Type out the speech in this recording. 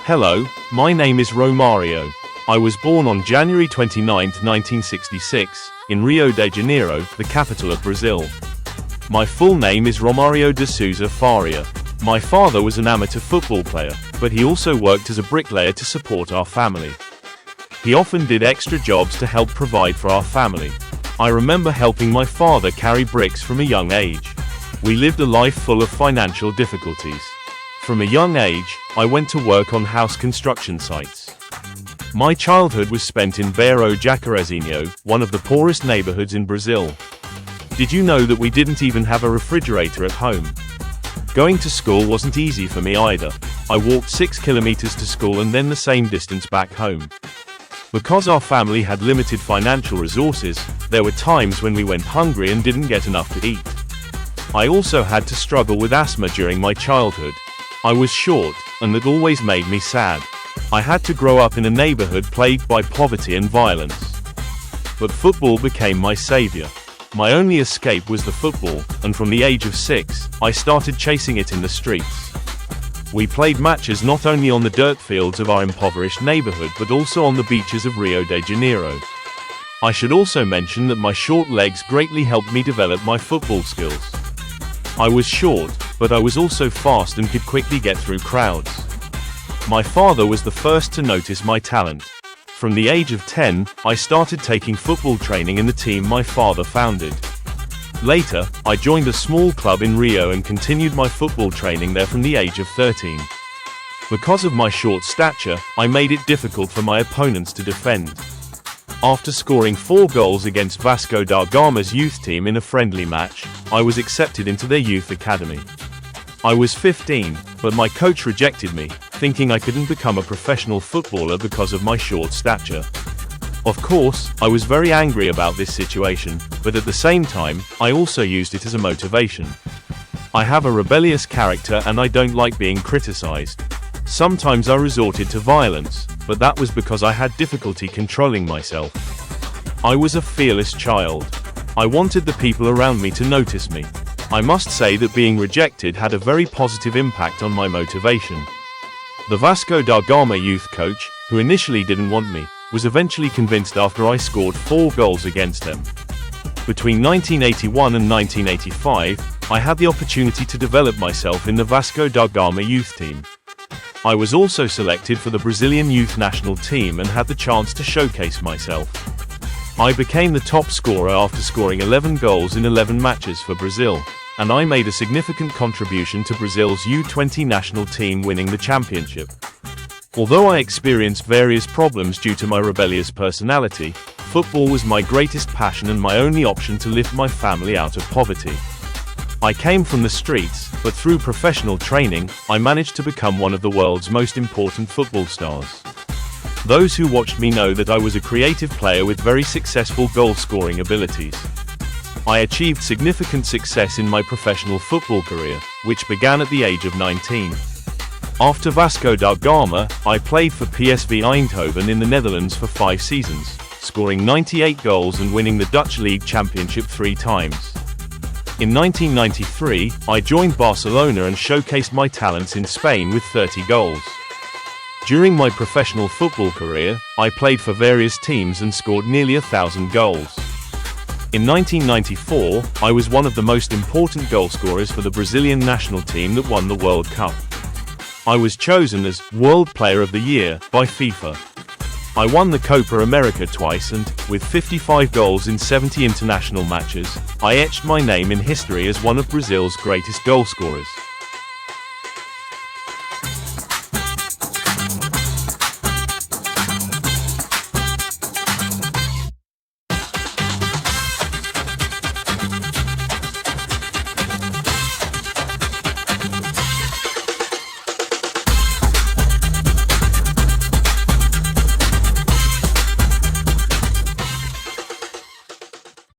Hello, my name is Romario. I was born on January 29, 1966, in Rio de Janeiro, the capital of Brazil. My full name is Romário de Souza Faria. My father was an amateur football player, but he also worked as a bricklayer to support our family. He often did extra jobs to help provide for our family. I remember helping my father carry bricks from a young age. We lived a life full of financial difficulties. From a young age, I went to work on house construction sites. My childhood was spent in Rio de Janeiro, one of the poorest neighborhoods in Brazil. Did you know that we didn't even have a refrigerator at home? Going to school wasn't easy for me either. I walked 6 kilometers to school and then the same distance back home. Because our family had limited financial resources, there were times when we went hungry and didn't get enough to eat. I also had to struggle with asthma during my childhood. I was short, and that always made me sad. I had to grow up in a neighborhood plagued by poverty and violence. But football became my savior. My only escape was the football, and from the age of 6, I started chasing it in the streets. We played matches not only on the dirt fields of our impoverished neighborhood but also on the beaches of Rio de Janeiro. I should also mention that my short legs greatly helped me develop my football skills. I was short, but I was also fast and could quickly get through crowds. My father was the first to notice my talent. From the age of 10, I started taking football training in the team my father founded. Later, I joined a small club in Rio and continued my football training there from the age of 13. Because of my short stature, I made it difficult for my opponents to defend. After scoring 4 goals against Vasco da Gama's youth team in a friendly match, I was accepted into their youth academy. I was 15, but my coach rejected me, thinking I couldn't become a professional footballer because of my short stature. Of course, I was very angry about this situation, but at the same time, I also used it as a motivation. I have a rebellious character and I don't like being criticized. Sometimes I resorted to violence, but that was because I had difficulty controlling myself. I was a fearless child. I wanted the people around me to notice me. I must say that being rejected had a very positive impact on my motivation. The Vasco da Gama youth coach, who initially didn't want me, was eventually convinced after I scored 4 goals against them. Between 1981 and 1985, I had the opportunity to develop myself in the Vasco da Gama youth team. I was also selected for the Brazilian youth national team and had the chance to showcase myself. I became the top scorer after scoring 11 goals in 11 matches for Brazil, and I made a significant contribution to Brazil's U20 national team winning the championship. Although I experienced various problems due to my rebellious personality, football was my greatest passion and my only option to lift my family out of poverty. I came from the streets, but through professional training, I managed to become one of the world's most important football stars. Those who watched me know that I was a creative player with very successful goal-scoring abilities. I achieved significant success in my professional football career, which began at the age of 19. After Vasco da Gama, I played for PSV Eindhoven in the Netherlands for 5 seasons, scoring 98 goals and winning the Dutch League Championship 3 times. In 1993, I joined Barcelona and showcased my talents in Spain with 30 goals. During my professional football career, I played for various teams and scored nearly 1,000 goals. In 1994, I was one of the most important goal scorers for the Brazilian national team that won the World Cup. I was chosen as World Player of the Year by FIFA. I won the Copa America twice and, with 55 goals in 70 international matches, I etched my name in history as one of Brazil's greatest goal scorers.